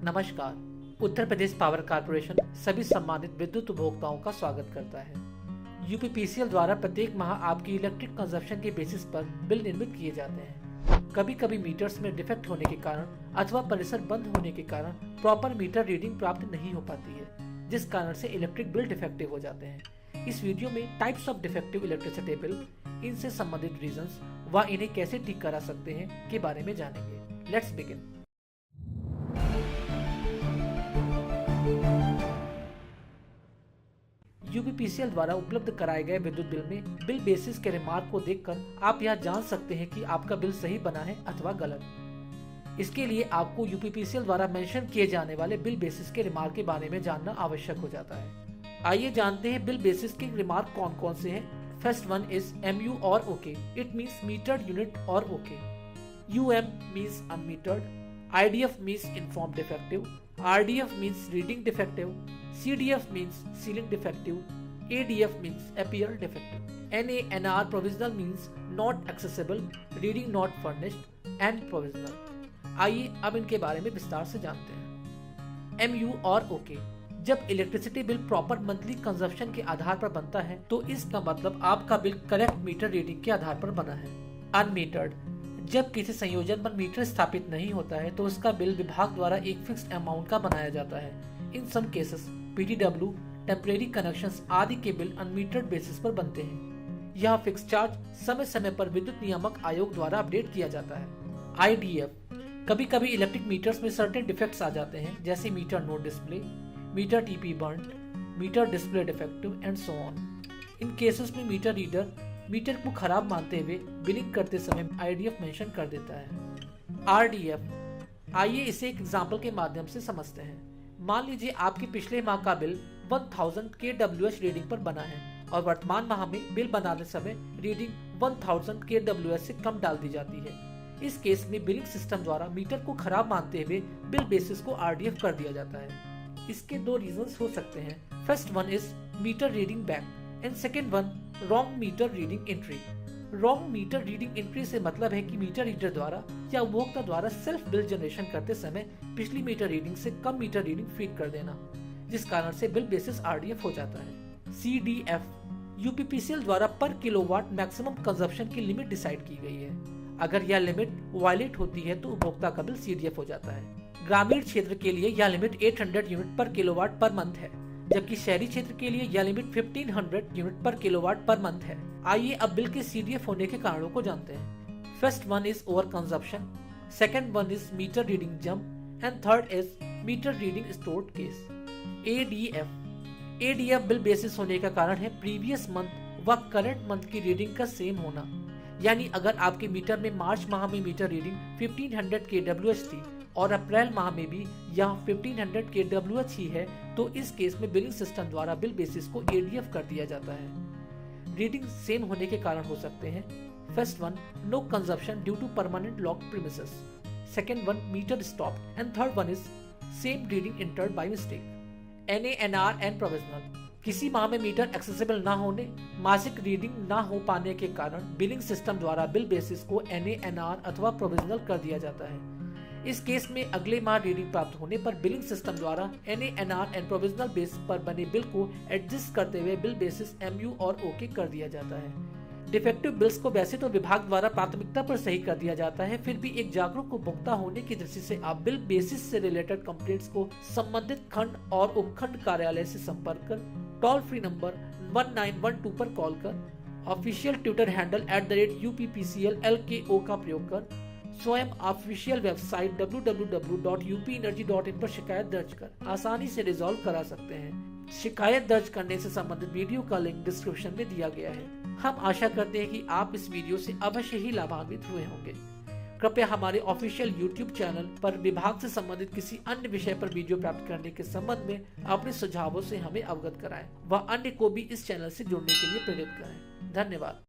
नमस्कार। Uttar Pradesh power corporation सभी सम्मानित विद्युत उपभोक्ताओं का स्वागत करता है। यूपीपीसीएल द्वारा प्रत्येक माह आपकी इलेक्ट्रिक कंजप्शन के बेसिस पर बिल निर्मित किए जाते हैं। कभी कभी मीटर्स में डिफेक्ट होने के कारण अथवा परिसर बंद होने के कारण प्रॉपर मीटर रीडिंग प्राप्त नहीं हो पाती है, जिस कारण से इलेक्ट्रिक बिल डिफेक्टिव हो जाते हैं। इस वीडियो में types of defective electricity bill, इनसे संबंधित रीजंस व इन्हें कैसे ठीक करा सकते हैं के बारे में जानेंगे। Let's begin. यूपीपीसीएल द्वारा उपलब्ध कराए गए विद्युत बिल में बिल बेसिस के रिमार्क को देखकर आप यह जान सकते हैं कि आपका बिल सही बना है अथवा गलत। इसके लिए आपको यूपीपीसीएल द्वारा मेंशन किए जाने वाले बिल बेसिस के रिमार्क के बारे में जानना आवश्यक हो जाता है। आइए जानते हैं बिल बेसिस के रिमार्क कौन कौन से हैं। फर्स्ट वन इज MU और OK। It means metered unit और OK। UM means unmetered. IDF means inform defective. RDF means reading defective. CDF means ceiling defective. ADF means appear defective. NA/NR provisional means not accessible, reading not furnished and provisional. आइए अब इनके बारे में विस्तार से जानते हैं। MU और OK। जब electricity bill proper monthly consumption के आधार पर बनता है तो इसका मतलब आपका बिल करेक्ट मीटर रीडिंग के आधार पर बना है। अनमीटर्ड। जब किसी संयोजन पर मीटर स्थापित नहीं होता है तो उसका बिल विभाग द्वारा एक फिक्स्ड अमाउंट का बनाया जाता है। In some cases PTW, temporary connections आदि के बिल अनमीटर्ड बेसिस पर बनते हैं। यह फिक्स चार्ज समय समय पर विद्युत नियामक आयोग द्वारा अपडेट किया जाता है। IDF। कभी कभी इलेक्ट्रिक मीटर्स में सर्टेन डिफेक्ट्स आ जाते हैं, जैसे meter no display, meter TP burned, meter display defective and so on. In cases में मीटर रीडर मीटर को खराब मानते हुए बिलिंग करते समय IDF मेंशन कर देता है। RDF। आइए इसे एक एग्जाम्पल के माध्यम से समझते हैं। मान लीजिए आपके पिछले माह का बिल 1000 kWh रीडिंग पर बना है और वर्तमान माह में बिल बनाने समय रीडिंग 1000 kWh से कम डाल दी जाती है। इस केस में बिलिंग सिस्टम द्वारा मीटर को खराब मानते हुए बिल बेसिस को RDF कर दिया जाता है। इसके दो रीजंस हो सकते हैं। First one is meter reading back and second one wrong meter reading entry. Wrong meter reading entry से मतलब है कि मीटर रीडर द्वारा या उपभोक्ता द्वारा सेल्फ बिल जनरेशन करते समय पिछली मीटर रीडिंग से कम मीटर रीडिंग फीड कर देना, जिस कारण से बिल बेसिस RDF हो जाता है। CDF। यूपीपीसीएल द्वारा पर किलोवाट मैक्सिमम कंजप्शन की लिमिट डिसाइड की गई है। अगर यह लिमिट वायलेट होती है तो उपभोक्ता का बिल CDF हो जाता है। ग्रामीण क्षेत्र के लिए यह लिमिट 800 यूनिट पर किलोवाट पर मंथ है, जबकि शहरी क्षेत्र के लिए यह लिमिट 1500 यूनिट पर किलोवाट पर मंथ है। आइए अब बिल के CDF होने के कारणों को जानते हैं। First one is over consumption, second one is meter reading jump and third is meter reading stored case. ADF bill basis होने का कारण है प्रीवियस मंथ व करंट मंथ की रीडिंग का सेम होना। यानी अगर आपके मीटर में मार्च माह में मीटर रीडिंग 1500 kWh थी और अप्रैल माह में भी यह 1500 kWh ही है तो इस केस में बिलिंग सिस्टम द्वारा बिल बेसिस को ADF कर दिया जाता है। रीडिंग सेम होने के कारण हो सकते हैं। First one, no consumption due to permanent lock premises. Second one, meter stopped and third one is same reading entered by mistake. NA/NR and provisional. किसी माह में मीटर एक्सेसिबल ना होने, मासिक रीडिंग ना हो पाने के कारण बिलिंग सिस्टम द्वारा बिल बेसिस को NA/NR अथवा प्रोविजनल कर दिया जाता है। इस केस में अगले माह रीडिंग प्राप्त होने पर बिलिंग सिस्टम द्वारा NA/NR एंड प्रोविजनल बेस पर बने बिल को एडजस्ट करते हुए बिल बेसिस MU और OK कर दिया जाता है। डिफेक्टिव बिल्स को वैसे तो विभाग द्वारा प्राथमिकता पर सही कर दिया जाता है, फिर भी एक जागरूक उपभोक्ता होने की दृष्टि से आप बिल बेसिस से रिलेटेड कंप्लेंट्स को संबंधित खंड और उपखंड कार्यालय से संपर्क कर टोल फ्री नंबर 1912 पर कॉल कर official Twitter handle @UPPCL LKO का प्रयोग कर स्वयं ऑफिशियल वेबसाइट www.upenergy.in पर शिकायत दर्ज कर आसानी से रिजॉल्व करा सकते हैं। शिकायत दर्ज करने से संबंधित वीडियो का लिंक डिस्क्रिप्शन में दिया गया है। हम आशा करते हैं कि आप इस वीडियो से अवश्य ही लाभान्वित हुए होंगे। कृपया हमारे ऑफिशियल YouTube चैनल पर विभाग से संबंधित किसी अन्य विषय पर वीडियो प्राप्त करने के संबंध में अपने सुझावों से हमें अवगत कराएं व अन्य को भी इस चैनल से जुड़ने के लिए प्रेरित करें। धन्यवाद।